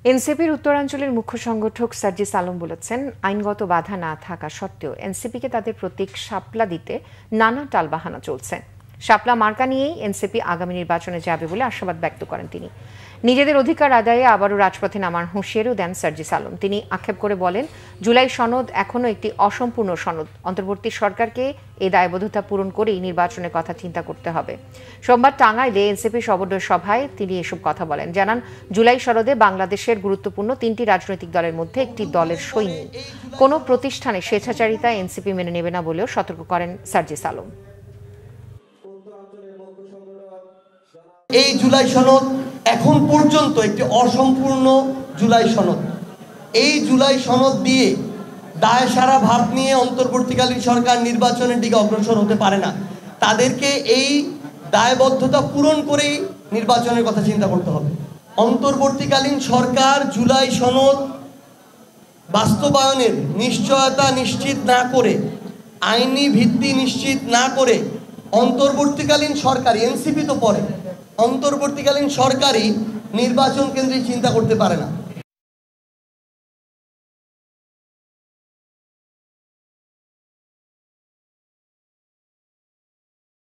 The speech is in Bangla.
এনসিপির উত্তরাঞ্চলের মুখ্য সংগঠক সার্জিস আলম বলেছেন, আইনগত বাধা না থাকা সত্ত্বেও এনসিপিকে তাদের প্রতীক শাপলা দিতে নানা টালবাহানা চলছে। শাপলা মার্কা নিয়েই এনসিপি আগামী নির্বাচনে যাবে বলে আশাবাদ ব্যক্ত করেন তিনি। নিজেদের অধিকার আদায়ে আবারও রাজপথে নামার হুঁশিয়ারিও দেন সার্জিস আলম। তিনি আক্ষেপ করে বলেন, জুলাই সনদ এখনও একটি অসম্পূর্ণ সনদ। অন্তর্বর্তী সরকারকে এই দায়বদ্ধতা পূরণ করেই নির্বাচনের কথা চিন্তা করতে হবে। সোমবার টাঙ্গাইলে এনসিপি সমন্বয় সভায় তিনি এসব কথা বলেন। জানান, জুলাই সনদে বাংলাদেশের গুরুত্বপূর্ণ 3টি রাজনৈতিক দলের মধ্যে একটি দলের সই নেই। কোনো প্রতিষ্ঠানে স্বেচ্ছাচারিতা এনসিপি মেনে নেবে না বলেও সতর্ক করেন সার্জিস আলম। এই জুলাই সনদ এখন পর্যন্ত একটি অসম্পূর্ণ জুলাই সনদ। এই জুলাই সনদ দিয়ে দায় সারা ভাব নিয়ে অন্তর্বর্তীকালীন সরকার নির্বাচনের দিকে অগ্রসর হতে পারে না। তাদেরকে এই দায়বদ্ধতা পূরণ করেই নির্বাচনের কথা চিন্তা করতে হবে। অন্তর্বর্তীকালীন সরকার জুলাই সনদ বাস্তবায়নের নিশ্চয়তা নিশ্চিত না করে, আইনি ভিত্তি নিশ্চিত না করে অন্তর্বর্তীকালীন সরকার, এনসিপি তো পরে, অন্তর্বর্তীকালীন সরকারই নির্বাচন কেন্দ্রিক চিন্তা করতে পারে না।